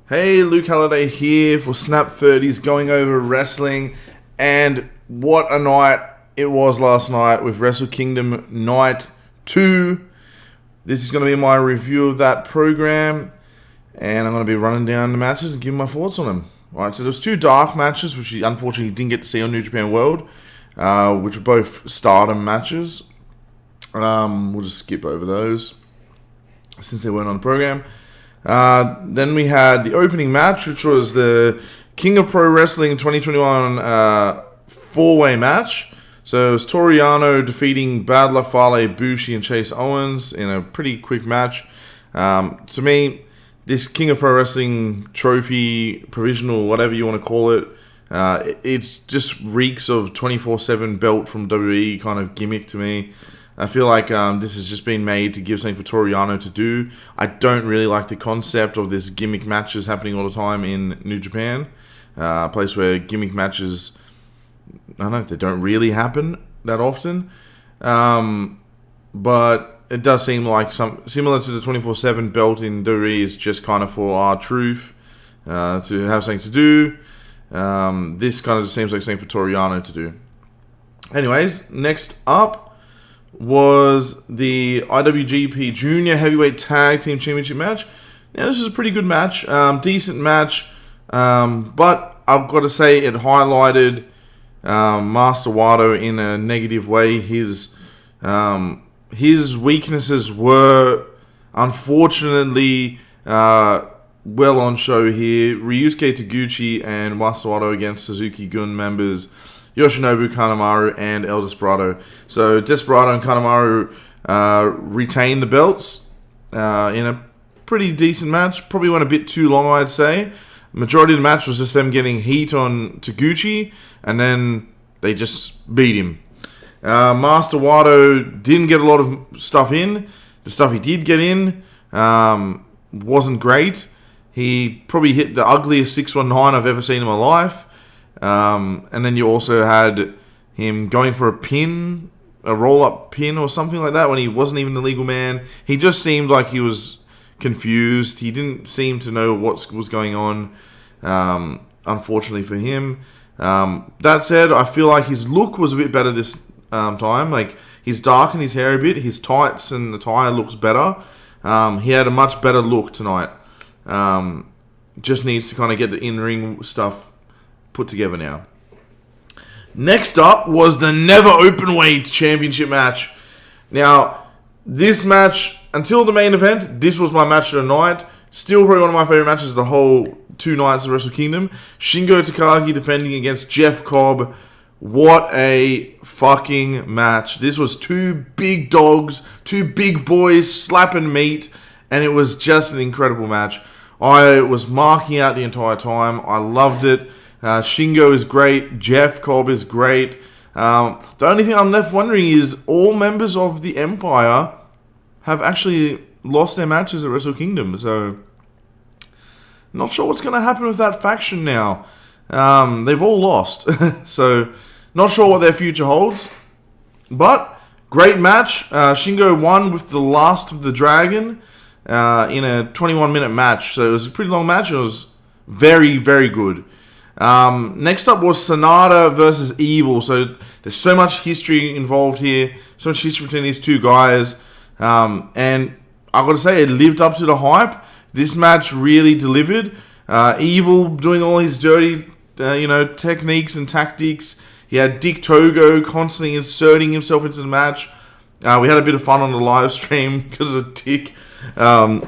Hey, Luke Halliday here for Snap 30s, going over wrestling, and what a night it was last night with Wrestle Kingdom Night 2. This is going to be my review of that program, and I'm going to be running down the matches and giving my thoughts on them. Alright, so there's two dark matches, which you unfortunately didn't get to see on New Japan World, which were both Stardom matches. We'll just skip over those, since they weren't on the program. Then we had the opening match, which was the King of Pro Wrestling 2021 four-way match. So it was Toru Yano defeating Bad Luck Fale, Ibushi, and Chase Owens in a pretty quick match. To me, this King of Pro Wrestling trophy, provisional, whatever you want to call it, it's just reeks of 24/7 belt from WWE kind of gimmick to me. I feel like this has just been made to give something for Toru Yano to do. I don't really like the concept of this gimmick matches happening all the time in New Japan. A place where gimmick matches, I don't know, they don't really happen that often. But it does seem like similar to the 24/7 belt in WWE is just kind of for R-Truth to have something to do. This kind of just seems like something for Toru Yano to do. Anyways, next up was the Iwgp Junior Heavyweight Tag Team Championship match. Now, this is a pretty good match, decent match, but I've got to say it highlighted Master Wato in a negative way. His weaknesses were unfortunately well on show here. Ryusuke Taguchi and Master Wato against Suzuki Gun members Yoshinobu Kanemaru and El Desperado. So Desperado and Kanemaru retained the belts in a pretty decent match. Probably went a bit too long, I'd say. Majority of the match was just them getting heat on Taguchi, and then they just beat him. Master Wato didn't get a lot of stuff in. The stuff he did get in wasn't great. He probably hit the ugliest 619 I've ever seen in my life. And then you also had him going for a pin, a roll-up pin or something like that when he wasn't even the legal man. He just seemed like he was confused. He didn't seem to know what was going on, unfortunately for him. That said, I feel like his look was a bit better this time. Like, he's darkened his hair a bit. His tights and attire looks better. He had a much better look tonight. Just needs to kind of get the in-ring stuff put together now. Next up was the Never Openweight Championship match. Now, this match, until the main event, this was my match of the night. Still probably one of my favorite matches of the whole 2 nights of Wrestle Kingdom. Shingo Takagi defending against Jeff Cobb. What a fucking match. This was 2 big dogs, 2 big boys slapping meat, and it was just an incredible match. I was marking out the entire time. I loved it. Shingo is great. Jeff Cobb is great. The only thing I'm left wondering is all members of the Empire have actually lost their matches at Wrestle Kingdom. So, not sure what's going to happen with that faction now. They've all lost. So, not sure what their future holds. But, great match. Shingo won with the Last of the Dragon in a 21-minute match. So, it was a pretty long match. It was very, very good. Next up was Sonata versus Evil. So there's so much history involved here, so much history between these 2 guys, and I've got to say it lived up to the hype. This match really delivered. Evil doing all his dirty, techniques and tactics. He had Dick Togo constantly inserting himself into the match. We had a bit of fun on the live stream because of Dick. I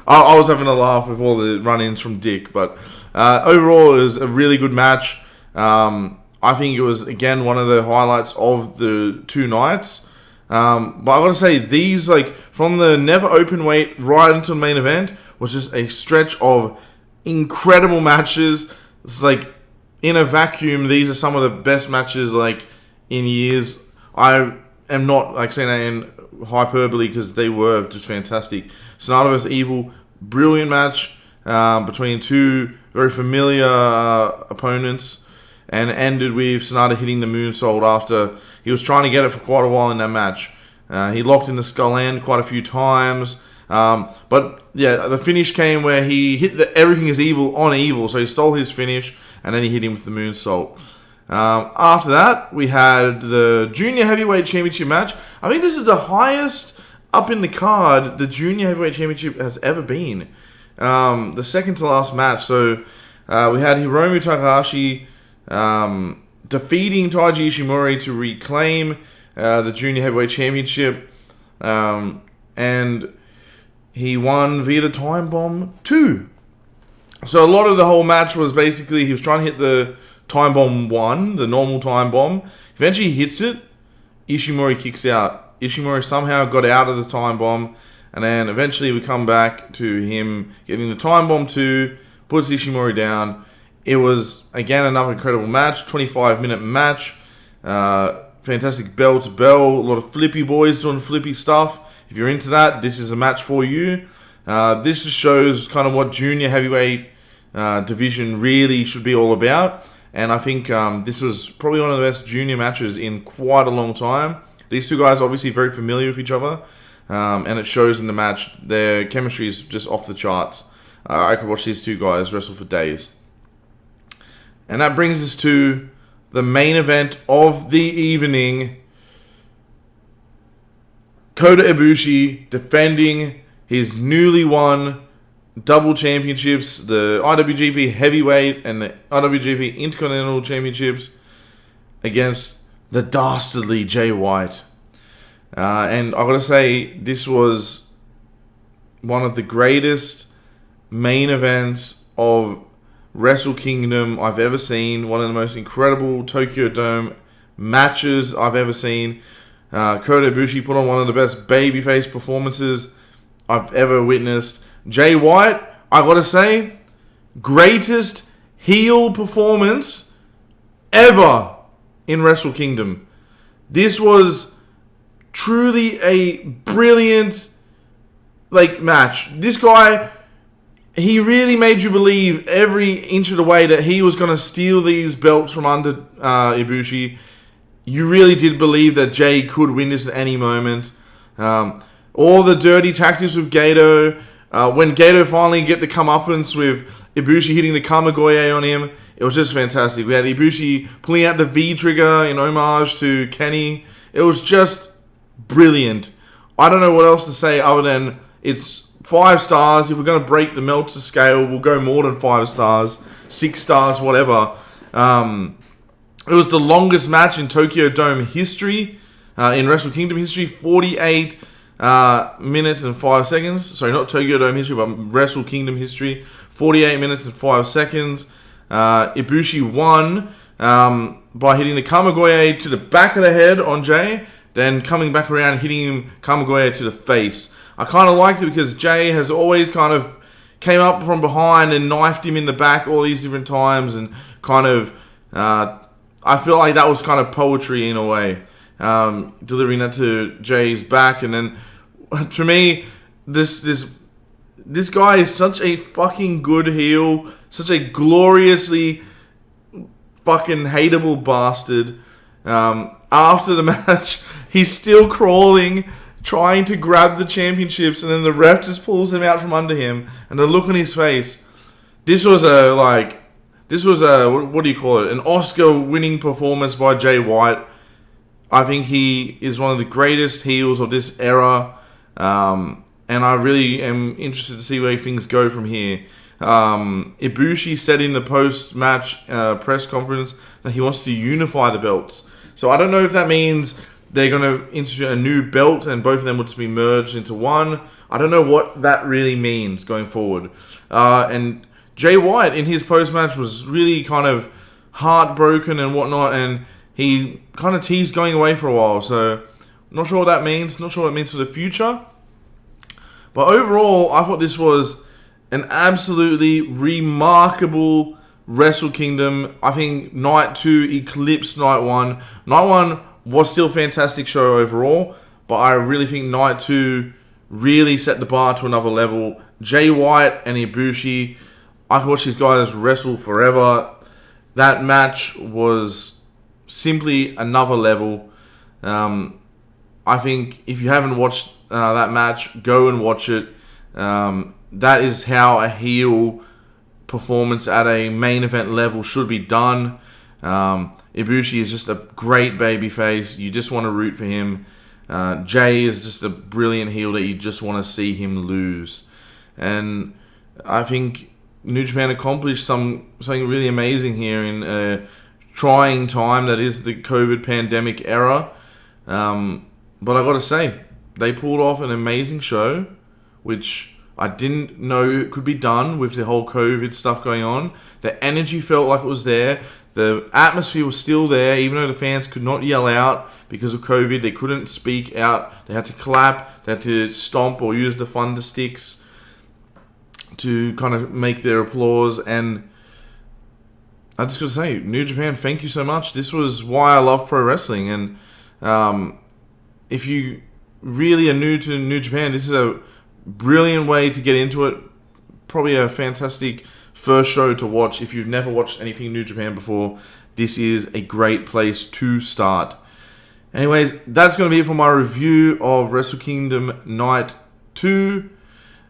was having a laugh with all the run-ins from Dick, but overall, it was a really good match. I think it was, again, one of the highlights of the 2 nights. But I gotta say, these, from the Never Openweight right into the main event, was just a stretch of incredible matches. It's in a vacuum, these are some of the best matches, in years. I am not, saying that in hyperbole, because they were just fantastic. Sonata vs. Evil, brilliant match between 2 very familiar opponents, and ended with Sonata hitting the moonsault after he was trying to get it for quite a while in that match. He locked in the Skull End quite a few times. But yeah, the finish came where he hit the Everything is Evil on Evil. So he stole his finish, and then he hit him with the moonsault. After that, we had the Junior Heavyweight Championship match. I think this is the highest up in the card the Junior Heavyweight Championship has ever been. The second to last match. So we had Hiromu Takahashi defeating Taiji Ishimori to reclaim the Junior Heavyweight Championship. And he won via the Time Bomb 2. So a lot of the whole match was basically he was trying to hit the Time Bomb 1, the normal Time Bomb. Eventually he hits it. Ishimori kicks out. Ishimori somehow got out of the Time Bomb. And then eventually we come back to him getting the Time Bomb 2. Puts Ishimori down. It was, again, another incredible match. 25-minute match. Fantastic bell to bell. A lot of flippy boys doing flippy stuff. If you're into that, this is a match for you. This just shows kind of what junior heavyweight division really should be all about. And I think this was probably one of the best junior matches in quite a long time. These two guys are obviously very familiar with each other. And it shows in the match. Their chemistry is just off the charts. I could watch these two guys wrestle for days. And that brings us to the main event of the evening. Kota Ibushi defending his newly won double championships, the IWGP Heavyweight and the IWGP Intercontinental Championships, against the dastardly Jay White. And I gotta say, this was one of the greatest main events of Wrestle Kingdom I've ever seen. One of the most incredible Tokyo Dome matches I've ever seen. Kota Ibushi put on one of the best babyface performances I've ever witnessed. Jay White, I gotta say, greatest heel performance ever in Wrestle Kingdom. This was truly a brilliant match. This guy, he really made you believe every inch of the way that he was going to steal these belts from under Ibushi. You really did believe that Jay could win this at any moment. All the dirty tactics with Gato. When Gato finally get the comeuppance with Ibushi hitting the Kamigoye on him, it was just fantastic. We had Ibushi pulling out the V-trigger in homage to Kenny. It was just brilliant. I don't know what else to say other than it's 5 stars. If we're going to break the Meltzer scale, we'll go more than 5 stars, 6 stars, whatever. It was the longest match in Tokyo Dome history, in Wrestle Kingdom history, 48 minutes and 5 seconds. Sorry, not Tokyo Dome history, but Wrestle Kingdom history, 48 minutes and 5 seconds. Ibushi won by hitting the Kamigoye to the back of the head on Jay, then coming back around hitting him Kamigoye to the face. I kind of liked it because Jay has always kind of came up from behind and knifed him in the back all these different times, and kind of I feel like that was kind of poetry in a way, delivering that to Jay's back. And then to me, this guy is such a fucking good heel, such a gloriously fucking hateable bastard. After the match, he's still crawling, trying to grab the championships, and then the ref just pulls them out from under him, and the look on his face. This was a what do you call it? An Oscar-winning performance by Jay White. I think he is one of the greatest heels of this era, and I really am interested to see where things go from here. Ibushi said in the post-match press conference that he wants to unify the belts. So I don't know if that means they're going to institute a new belt and both of them would be merged into one. I don't know what that really means going forward. And Jay White in his post-match was really kind of heartbroken and whatnot, and he kind of teased going away for a while. So not sure what that means. Not sure what it means for the future. But overall, I thought this was an absolutely remarkable Wrestle Kingdom. I think Night 2 eclipsed Night 1. Night 1 was still a fantastic show overall, but I really think Night 2 really set the bar to another level. Jay White and Ibushi, I could watch these guys wrestle forever. That match was simply another level. I think if you haven't watched that match, go and watch it. That is how a heel performance at a main event level should be done. Ibushi is just a great babyface. You just want to root for him. Jay is just a brilliant heel that you just want to see him lose. And I think New Japan accomplished something really amazing here in a trying time that is the COVID pandemic era. But I got to say, they pulled off an amazing show, which I didn't know could be done with the whole COVID stuff going on. The energy felt like it was there. The atmosphere was still there, even though the fans could not yell out because of COVID. They couldn't speak out. They had to clap. They had to stomp or use the thunder sticks to kind of make their applause. And I just got to say, New Japan, thank you so much. This was why I love pro wrestling. And if you really are new to New Japan, this is a brilliant way to get into it. Probably a fantastic first show to watch. If you've never watched anything New Japan before, this is a great place to start. Anyways, that's going to be it for my review of Wrestle Kingdom Night 2.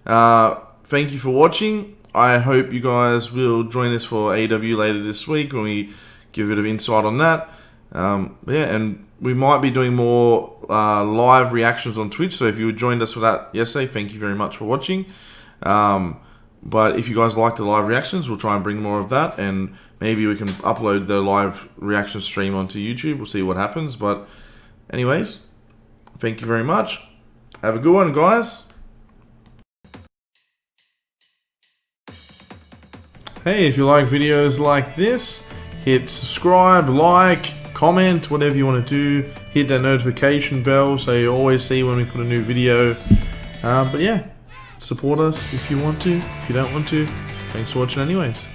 Thank you for watching. I hope you guys will join us for AEW later this week when we give a bit of insight on that. And we might be doing more live reactions on Twitch, so if you joined us for that yesterday, thank you very much for watching. But if you guys like the live reactions, we'll try and bring more of that, and maybe we can upload the live reaction stream onto YouTube. We'll see what happens. But anyways, thank you very much. Have a good one, guys. Hey, if you like videos like this, hit subscribe, like, comment, whatever you want to do. Hit that notification bell so you always see when we put a new video. But yeah, support us if you want to. If you don't want to, thanks for watching anyways.